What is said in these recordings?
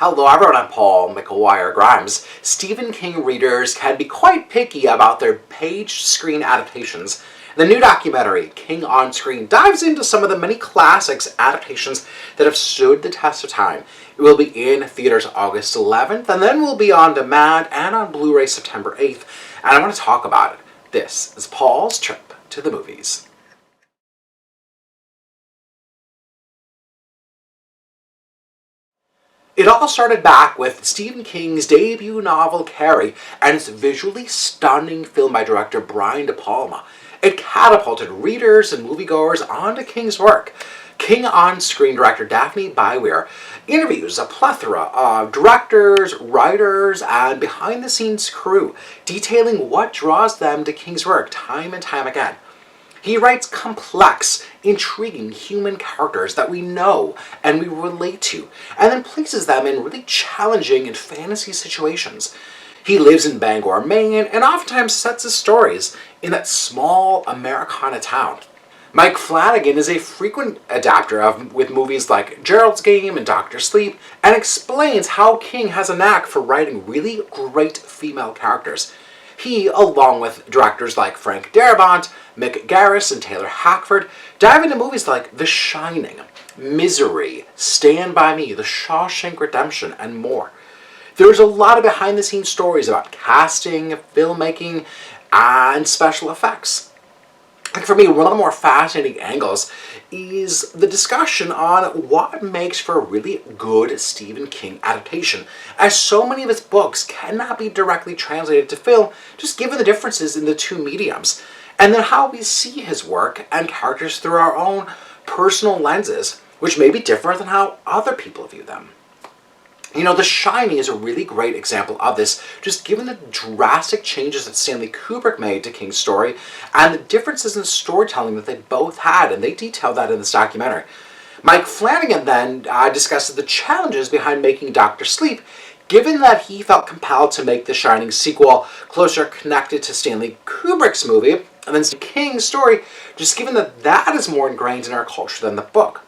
Hello everyone, I'm Paul McGuire Grimes. Stephen King readers can be quite picky about their page screen adaptations. The new documentary, King on Screen, dives into some of the many classics adaptations that have stood the test of time. It will be in theaters August 11th, and then will be on demand and on Blu-ray September 8th, and I want to talk about it. This is Paul's trip to the movies. It all started back with Stephen King's debut novel, Carrie, and its visually stunning film by director Brian De Palma. It catapulted readers and moviegoers onto King's work. King on-screen director Daphne Bywire interviews a plethora of directors, writers, and behind-the-scenes crew, detailing what draws them to King's work time and time again. He writes complex, intriguing human characters that we know and we relate to, and then places them in really challenging and fantasy situations. He lives in Bangor, Maine, and oftentimes sets his stories in that small Americana town. Mick Flanagan is a frequent adapter with movies like Gerald's Game and Dr. Sleep, and explains how King has a knack for writing really great female characters. He, along with directors like Frank Darabont, Mick, Garris, and Taylor Hackford, dive into movies like The Shining, Misery, Stand By Me, The Shawshank Redemption, and more. There's a lot of behind-the-scenes stories about casting, filmmaking, and special effects. And for me, one of the more fascinating angles is the discussion on what makes for a really good Stephen King adaptation, as so many of his books cannot be directly translated to film, just given the differences in the two mediums, and then how we see his work and characters through our own personal lenses, which may be different than how other people view them. You know, The Shining is a really great example of this, just given the drastic changes that Stanley Kubrick made to King's story and the differences in storytelling that they both had, and they detail that in this documentary. Mick Flanagan then discusses the challenges behind making Dr. Sleep, given that he felt compelled to make The Shining sequel closer connected to Stanley Kubrick's movie, and then King's story, just given that that is more ingrained in our culture than the book.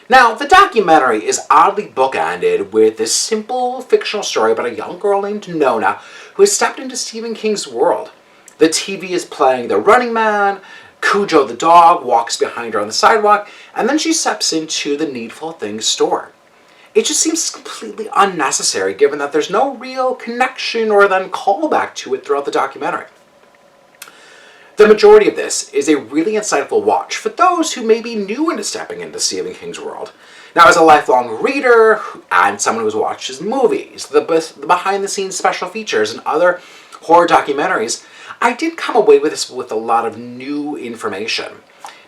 Now, the documentary is oddly bookended with this simple fictional story about a young girl named Nona who has stepped into Stephen King's world. The TV is playing The Running Man, Cujo the dog walks behind her on the sidewalk, and then she steps into the Needful Things store. It just seems completely unnecessary given that there's no real connection or then callback to it throughout the documentary. The majority of this is a really insightful watch for those who may be new into stepping into Stephen King's world. Now, as a lifelong reader and someone who's watched his movies, the behind-the-scenes special features, and other horror documentaries, I did come away with this with a lot of new information.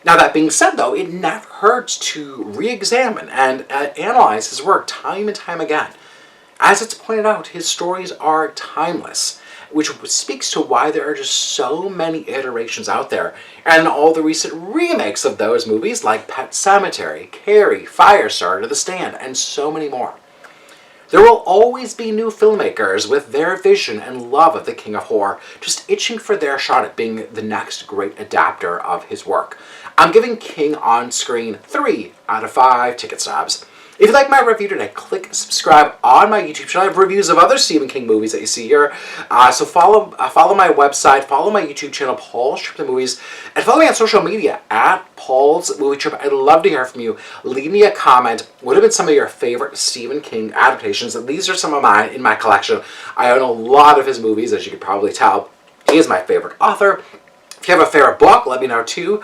Now, that being said, though, it never hurts to re-examine and analyze his work time and time again. As it's pointed out, his stories are timeless, which speaks to why there are just so many iterations out there, and all the recent remakes of those movies like Pet Sematary, Carrie, Firestarter, The Stand, and so many more. There will always be new filmmakers with their vision and love of the King of Horror, just itching for their shot at being the next great adapter of his work. I'm giving King on Screen 3 out of 5 ticket stubs. If you like my review today, click subscribe on my YouTube channel. I have reviews of other Stephen King movies that you see here. So follow my website, follow my YouTube channel, Paul's Trip to Movies, and follow me on social media at Paul's Movie Trip. I'd love to hear from you. Leave me a comment. What have been some of your favorite Stephen King adaptations? These are some of mine in my collection. I own a lot of his movies, as you could probably tell. He is my favorite author. If you have a favorite book, let me know too.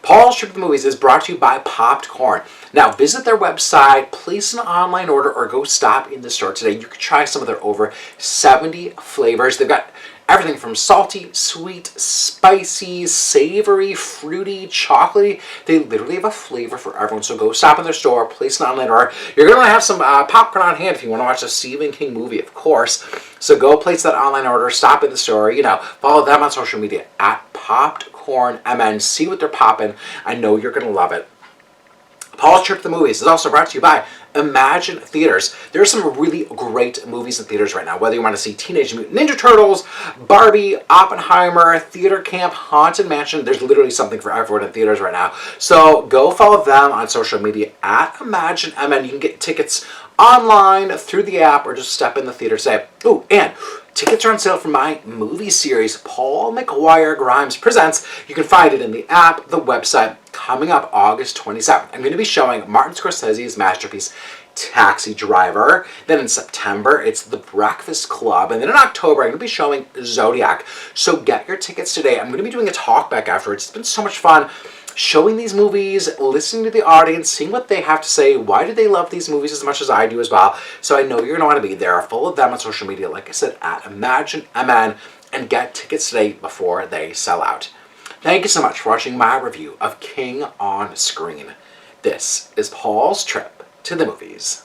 Paul's Trip to the Movies is brought to you by Popped Corn. Now, visit their website, place an online order, or go stop in the store today. You can try some of their over 70 flavors. They've got everything from salty, sweet, spicy, savory, fruity, chocolatey. They literally have a flavor for everyone. So go stop in their store, place an online order. You're going to have some popcorn on hand if you want to watch a Stephen King movie, of course. So go place that online order, stop in the store, follow them on social media at Popped Corn MN. See what they're popping. I know you're going to love it. Paul's Trip to the Movies is also brought to you by Imagine Theaters. There are some really great movies in theaters right now, whether you want to see Teenage Mutant Ninja Turtles, Barbie, Oppenheimer, Theater Camp, Haunted Mansion. There's literally something for everyone in theaters right now. So go follow them on social media at Imagine MN. You can get tickets online, through the app, or just step in the theater say, ooh, and tickets are on sale for my movie series, Paul McGuire Grimes Presents. You can find it in the app, the website, coming up August 27th. I'm going to be showing Martin Scorsese's masterpiece, Taxi Driver. Then in September, it's The Breakfast Club. And then in October, I'm going to be showing Zodiac. So get your tickets today. I'm going to be doing a talkback afterwards. It's been so much fun showing these movies, listening to the audience, seeing what they have to say. Why do they love these movies as much as I do as well? So I know you're going to want to be there. Full of them on social media, like I said, at ImagineMN, and get tickets today before they sell out. Thank you so much for watching my review of King on Screen. This is Paul's trip to the movies.